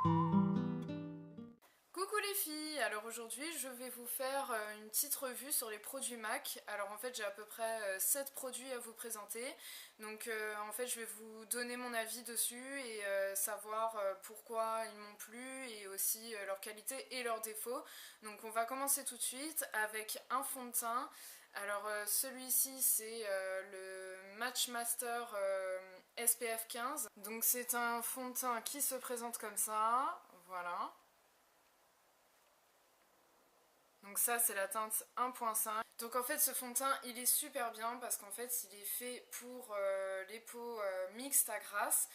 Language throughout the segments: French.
Coucou les filles, alors aujourd'hui je vais vous faire une petite revue sur les produits MAC. Alors en fait j'ai à peu près 7 produits à vous présenter. Donc en fait je vais vous donner mon avis dessus et savoir pourquoi ils m'ont plu et aussi leurs qualités et leurs défauts. Donc on va commencer tout de suite avec un fond de teint. Alors celui-ci c'est le Matchmaster SPF 15. Donc c'est un fond de teint qui se présente comme ça, voilà. Donc ça c'est la teinte 1.5. Donc en fait ce fond de teint il est super bien parce qu'en fait il est fait pour les peaux mixtes à grasse.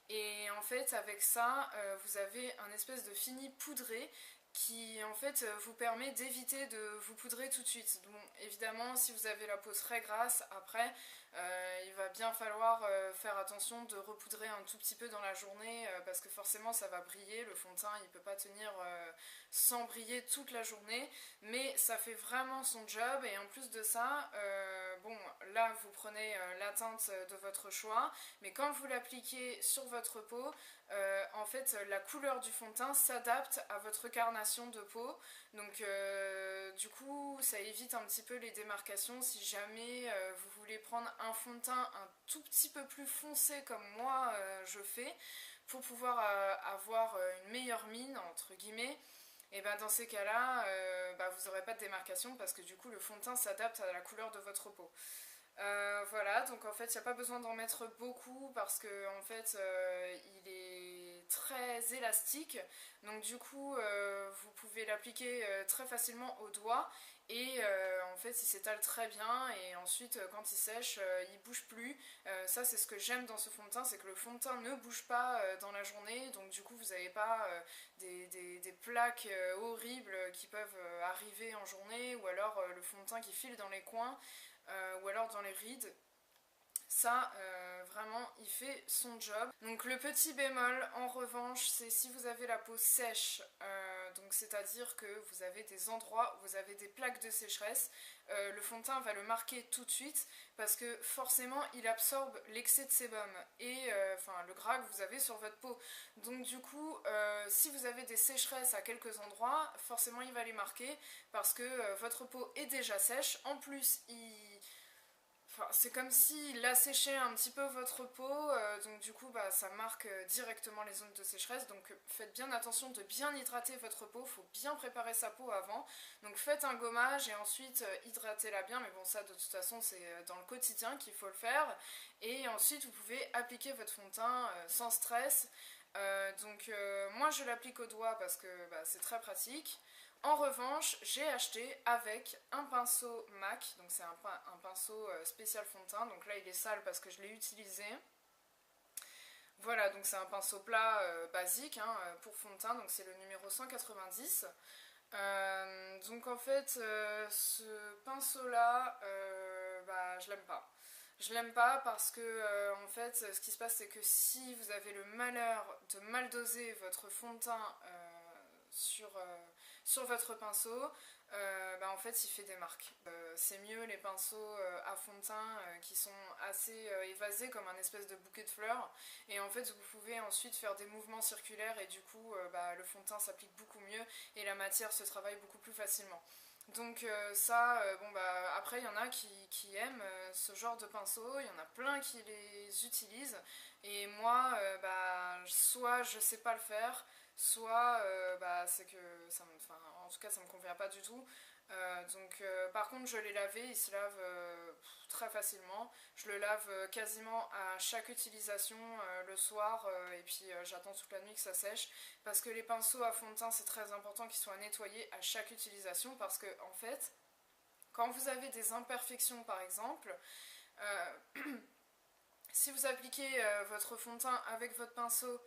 Et en fait avec ça vous avez un espèce de fini poudré qui en fait vous permet d'éviter de vous poudrer tout de suite. Bon évidemment si vous avez la peau très grasse après il va bien falloir faire attention de repoudrer un tout petit peu dans la journée parce que forcément ça va briller, le fond de teint il peut pas tenir sans briller toute la journée, mais ça fait vraiment son job. Et en plus de ça, bon là vous prenez la teinte de votre choix, mais quand vous l'appliquez sur votre peau, en fait la couleur du fond de teint s'adapte à votre carnation de peau, donc du coup ça évite un petit peu les démarcations. Si jamais vous voulez prendre un fond de teint un tout petit peu plus foncé comme moi je fais, pour pouvoir avoir une meilleure mine entre guillemets, et ben dans ces cas-là, vous n'aurez pas de démarcation parce que du coup le fond de teint s'adapte à la couleur de votre peau. Voilà, donc en fait il n'y a pas besoin d'en mettre beaucoup parce que en fait il est très élastique, donc du coup vous pouvez l'appliquer très facilement au doigt et en fait il s'étale très bien et ensuite quand il sèche il bouge plus. Ça c'est ce que j'aime dans ce fond de teint, c'est que le fond de teint ne bouge pas dans la journée, donc du coup vous n'avez pas des plaques horribles qui peuvent arriver en journée, ou alors le fond de teint qui file dans les coins, ou alors dans les rides. Ça, vraiment, il fait son job. Donc le petit bémol, en revanche, c'est si vous avez la peau sèche, donc c'est-à-dire que vous avez des endroits où vous avez des plaques de sécheresse, le fond de teint va le marquer tout de suite parce que forcément, il absorbe l'excès de sébum et le gras que vous avez sur votre peau. Donc du coup, si vous avez des sécheresses à quelques endroits, forcément, il va les marquer parce que votre peau est déjà sèche. En plus, c'est comme s'il asséchait un petit peu votre peau, donc du coup ça marque directement les zones de sécheresse. Donc faites bien attention de bien hydrater votre peau, il faut bien préparer sa peau avant. Donc faites un gommage et ensuite hydratez-la bien, mais bon ça de toute façon c'est dans le quotidien qu'il faut le faire. Et ensuite vous pouvez appliquer votre fond de teint sans stress. Moi je l'applique au doigt parce que c'est très pratique. En revanche, j'ai acheté avec un pinceau MAC, donc c'est un pinceau spécial fond de teint, donc là il est sale parce que je l'ai utilisé. Voilà, donc c'est un pinceau plat basique pour fond de teint, donc c'est le numéro 190. Donc en fait, ce pinceau là, je l'aime pas. Je l'aime pas parce que en fait ce qui se passe c'est que si vous avez le malheur de mal doser votre fond de teint sur votre pinceau, en fait il fait des marques. C'est mieux les pinceaux à fond de teint qui sont assez évasés comme un espèce de bouquet de fleurs, et en fait vous pouvez ensuite faire des mouvements circulaires et du coup le fond de teint s'applique beaucoup mieux et la matière se travaille beaucoup plus facilement. Donc après il y en a qui aiment ce genre de pinceau, il y en a plein qui les utilisent, et moi soit je sais pas le faire, soit c'est que en tout cas ça me convient pas du tout. Par contre je l'ai lavé, il se lave très facilement. Je le lave quasiment à chaque utilisation le soir, et puis j'attends toute la nuit que ça sèche, parce que les pinceaux à fond de teint c'est très important qu'ils soient nettoyés à chaque utilisation, parce que en fait quand vous avez des imperfections par exemple, si vous appliquez votre fond de teint avec votre pinceau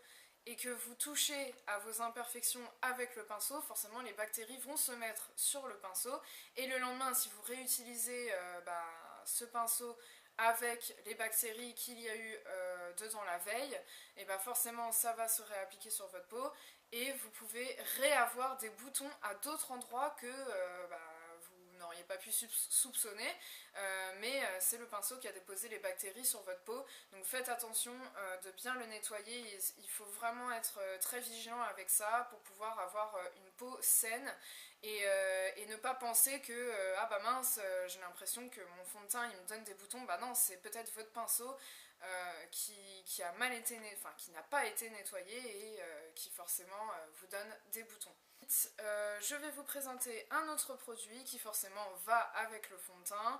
et que vous touchez à vos imperfections avec le pinceau, forcément les bactéries vont se mettre sur le pinceau, et le lendemain si vous réutilisez ce pinceau avec les bactéries qu'il y a eu dedans la veille, et forcément ça va se réappliquer sur votre peau et vous pouvez réavoir des boutons à d'autres endroits que vous n'auriez pas pu soupçonner, mais c'est le pinceau qui a déposé les bactéries sur votre peau. Donc faites attention de bien le nettoyer, il faut vraiment être très vigilant avec ça pour pouvoir avoir une peau saine et ne pas penser que ah bah mince, j'ai l'impression que mon fond de teint il me donne des boutons. Bah non, c'est peut-être votre pinceau qui a mal été, enfin qui n'a pas été nettoyé et qui forcément vous donne des boutons. Je vais vous présenter un autre produit qui forcément va avec le fond de teint.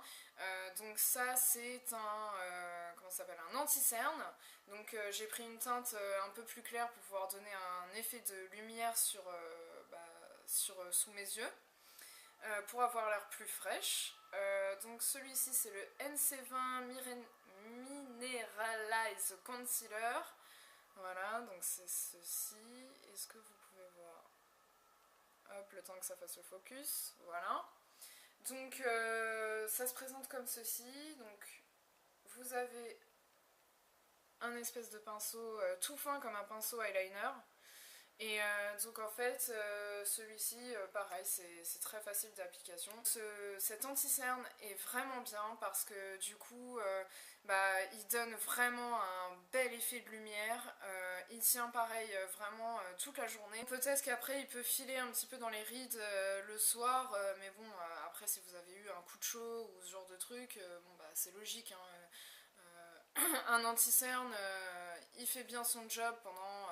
Donc ça c'est comment ça s'appelle, un anti-cerne. Donc j'ai pris une teinte un peu plus claire pour pouvoir donner un effet de lumière sous mes yeux, pour avoir l'air plus fraîche. Donc celui-ci c'est le NC20 Mineralize Concealer. Voilà, donc c'est ceci. Est-ce que vous pouvez voir? Hop, le temps que ça fasse le focus. Voilà. Donc ça se présente comme ceci. Donc vous avez un espèce de pinceau tout fin comme un pinceau eyeliner. Et donc en fait celui-ci pareil, c'est très facile d'application. Cet anti-cerne est vraiment bien parce que du coup il donne vraiment un bel effet de lumière. Il tient pareil vraiment toute la journée. Peut-être qu'après il peut filer un petit peu dans les rides le soir, mais bon après si vous avez eu un coup de chaud ou ce genre de truc, c'est logique, hein. Un anti-cerne il fait bien son job pendant...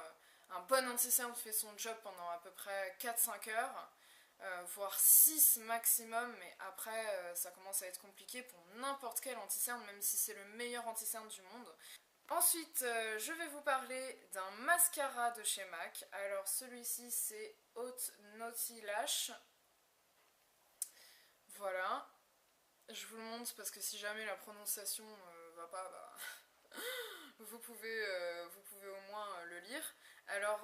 Un bon anti-cerne fait son job pendant à peu près 4-5 heures, voire 6 maximum, mais après ça commence à être compliqué pour n'importe quel anti-cerne, même si c'est le meilleur anti-cerne du monde. Ensuite, je vais vous parler d'un mascara de chez MAC. Alors celui-ci c'est Haute Naughty Lash. Voilà. Je vous le montre parce que si jamais la prononciation va pas, vous pouvez au moins le lire. Alors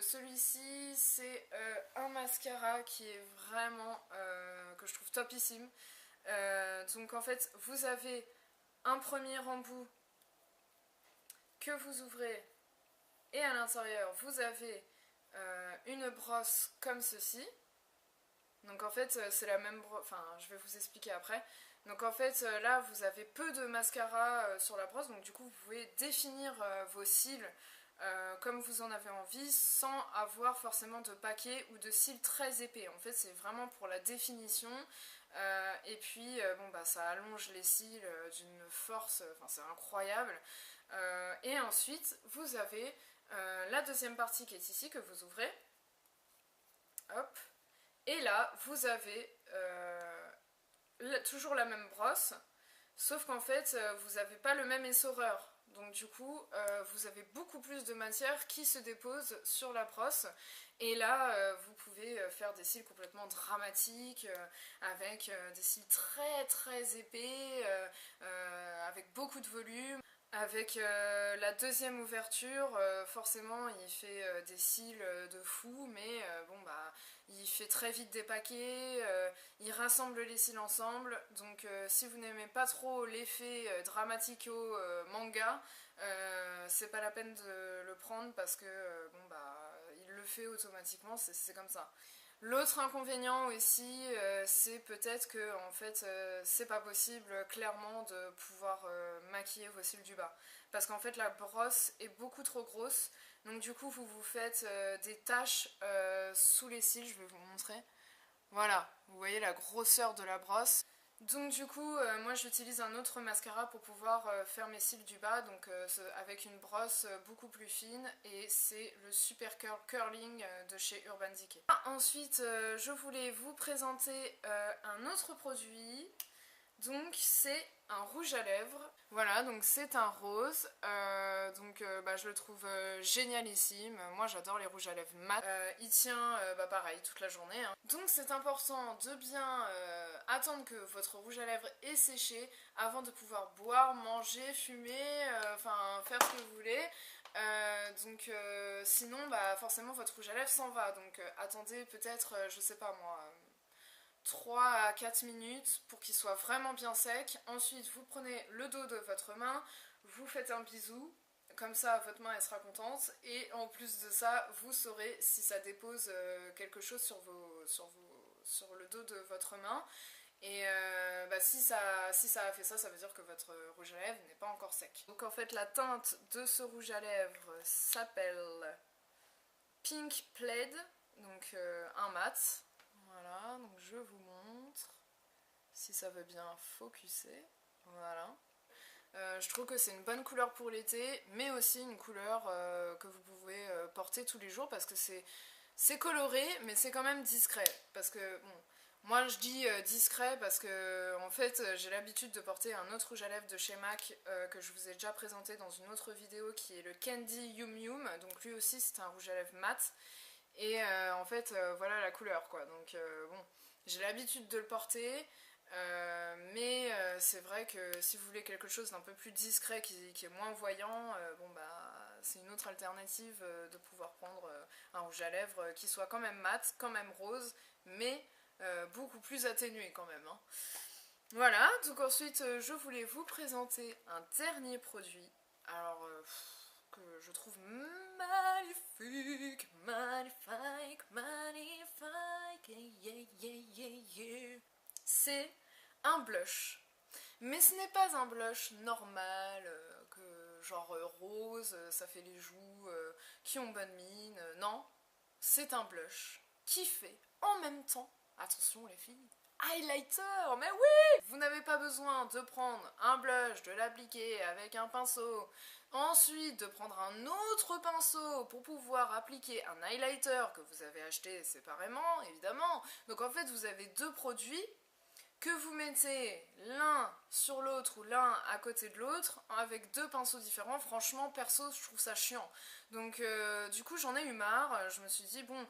celui-ci c'est un mascara qui est vraiment que je trouve topissime. Donc en fait vous avez un premier embout que vous ouvrez et à l'intérieur vous avez une brosse comme ceci. Donc en fait c'est la même brosse, enfin je vais vous expliquer après. Donc en fait là vous avez peu de mascara sur la brosse, donc du coup vous pouvez définir vos cils comme vous en avez envie sans avoir forcément de paquet ou de cils très épais. En fait c'est vraiment pour la définition et puis ça allonge les cils d'une force, enfin c'est incroyable. Et ensuite vous avez la deuxième partie qui est ici que vous ouvrez. Hop. Et là vous avez toujours la même brosse, sauf qu'en fait vous n'avez pas le même essoreur. Donc du coup vous avez beaucoup plus de matière qui se dépose sur la brosse. Et là vous pouvez faire des cils complètement dramatiques, avec des cils très très épais, avec beaucoup de volume. Avec la deuxième ouverture, forcément il fait des cils de fou, mais il fait très vite des paquets, il rassemble les cils ensemble. Donc si vous n'aimez pas trop l'effet dramatico manga, c'est pas la peine de le prendre parce que il le fait automatiquement, c'est comme ça. L'autre inconvénient aussi, c'est peut-être que en fait, c'est pas possible clairement de pouvoir maquiller vos cils du bas. Parce qu'en fait, la brosse est beaucoup trop grosse. Donc du coup, vous vous faites des taches sous les cils, je vais vous montrer. Voilà, vous voyez la grosseur de la brosse. Donc du coup, moi j'utilise un autre mascara pour pouvoir faire mes cils du bas, donc avec une brosse beaucoup plus fine, et c'est le Super Curl Curling de chez Urban Decay. Ensuite, je voulais vous présenter un autre produit, donc c'est un rouge à lèvres. Voilà, donc c'est un rose, je le trouve génialissime. Moi j'adore les rouges à lèvres mat. Il tient pareil toute la journée, hein. Donc c'est important de bien attendre que votre rouge à lèvres ait séché avant de pouvoir boire, manger, fumer, faire ce que vous voulez. Sinon forcément votre rouge à lèvres s'en va. Donc attendez peut-être, je sais pas moi, 3 à 4 minutes pour qu'il soit vraiment bien sec. Ensuite vous prenez le dos de votre main, vous faites un bisou, comme ça votre main elle sera contente, et en plus de ça vous saurez si ça dépose quelque chose sur le dos de votre main. Et si ça a fait ça, ça veut dire que votre rouge à lèvres n'est pas encore sec. Donc en fait la teinte de ce rouge à lèvres s'appelle Pink Plaid, donc un mat. Voilà, donc je vous montre si ça veut bien focuser. Voilà. Je trouve que c'est une bonne couleur pour l'été, mais aussi une couleur que vous pouvez porter tous les jours parce que c'est coloré, mais c'est quand même discret. Parce que, bon, moi je dis discret parce que, en fait, j'ai l'habitude de porter un autre rouge à lèvres de chez MAC que je vous ai déjà présenté dans une autre vidéo qui est le Candy Yum Yum. Donc lui aussi, c'est un rouge à lèvres mat. Et en fait, voilà la couleur, quoi. Donc, bon, j'ai l'habitude de le porter. Mais c'est vrai que si vous voulez quelque chose d'un peu plus discret qui est moins voyant, bon bah c'est une autre alternative de pouvoir prendre un rouge à lèvres qui soit quand même mat, quand même rose, mais beaucoup plus atténué quand même, hein. Voilà, donc ensuite je voulais vous présenter un dernier produit, alors que je trouve magnifique, magnifique, magnifique, yeah, yeah, yeah, yeah. C'est un blush. Mais ce n'est pas un blush normal, que genre rose, ça fait les joues qui ont bonne mine. Non, c'est un blush qui fait en même temps, attention les filles, highlighter, mais oui! Vous n'avez pas besoin de prendre un blush, de l'appliquer avec un pinceau, ensuite de prendre un autre pinceau pour pouvoir appliquer un highlighter que vous avez acheté séparément, évidemment. Donc en fait, vous avez deux produits que vous mettez l'un sur l'autre ou l'un à côté de l'autre avec deux pinceaux différents. Franchement, perso, je trouve ça chiant. Donc du coup, j'en ai eu marre. Je me suis dit, bon,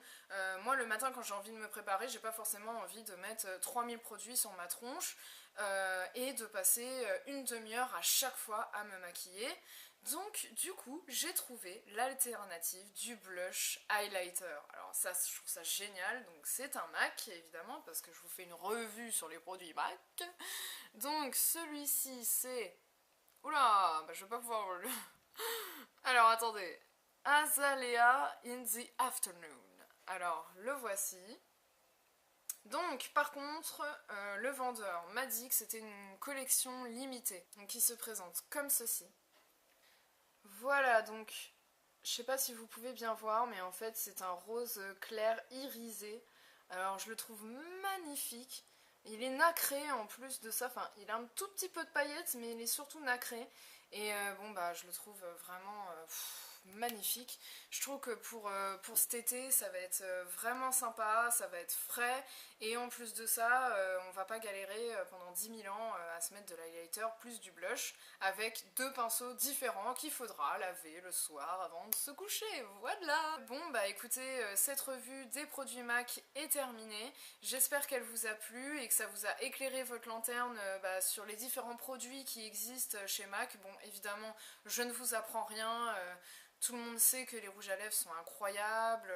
moi le matin quand j'ai envie de me préparer, j'ai pas forcément envie de mettre 3000 produits sur ma tronche et de passer une demi-heure à chaque fois à me maquiller. Donc du coup j'ai trouvé l'alternative du blush highlighter. Alors ça je trouve ça génial, donc c'est un MAC évidemment parce que je vous fais une revue sur les produits MAC. Donc celui-ci c'est... Oula, bah, je vais pas pouvoir le... Alors attendez, Azalea in the Afternoon. Alors le voici. Donc par contre le vendeur m'a dit que c'était une collection limitée, donc qui se présente comme ceci. Voilà, donc je sais pas si vous pouvez bien voir, mais en fait c'est un rose clair irisé. Alors je le trouve magnifique. Il est nacré en plus de ça, enfin il a un tout petit peu de paillettes, mais il est surtout nacré. Et bon bah je le trouve vraiment magnifique. Je trouve que pour cet été ça va être vraiment sympa, ça va être frais. Et en plus de ça, on va pas galérer pendant 10 000 ans à se mettre de l'highlighter plus du blush avec deux pinceaux différents qu'il faudra laver le soir avant de se coucher. Voilà. Bon bah écoutez, cette revue des produits MAC est terminée. J'espère qu'elle vous a plu et que ça vous a éclairé votre lanterne sur les différents produits qui existent chez MAC. Bon évidemment, je ne vous apprends rien. Tout le monde sait que les rouges à lèvres sont incroyables.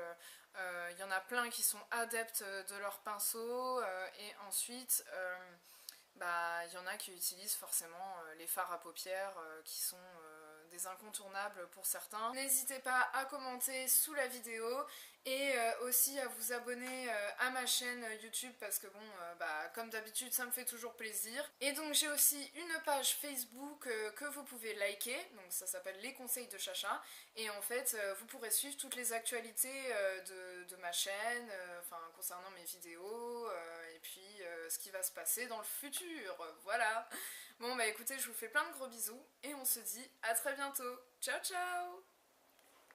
Il y en a plein qui sont adeptes de leurs pinceaux et ensuite il y en a qui utilisent forcément les fards à paupières qui sont des incontournables pour certains. N'hésitez pas à commenter sous la vidéo et aussi à vous abonner à ma chaîne YouTube parce que bon, comme d'habitude ça me fait toujours plaisir. Et donc j'ai aussi une page Facebook que vous pouvez liker, donc ça s'appelle Les Conseils de Chacha. Et en fait vous pourrez suivre toutes les actualités de ma chaîne, concernant mes vidéos et puis ce qui va se passer dans le futur. Voilà. Bon bah écoutez, je vous fais plein de gros bisous et on se dit à très bientôt. Ciao ciao!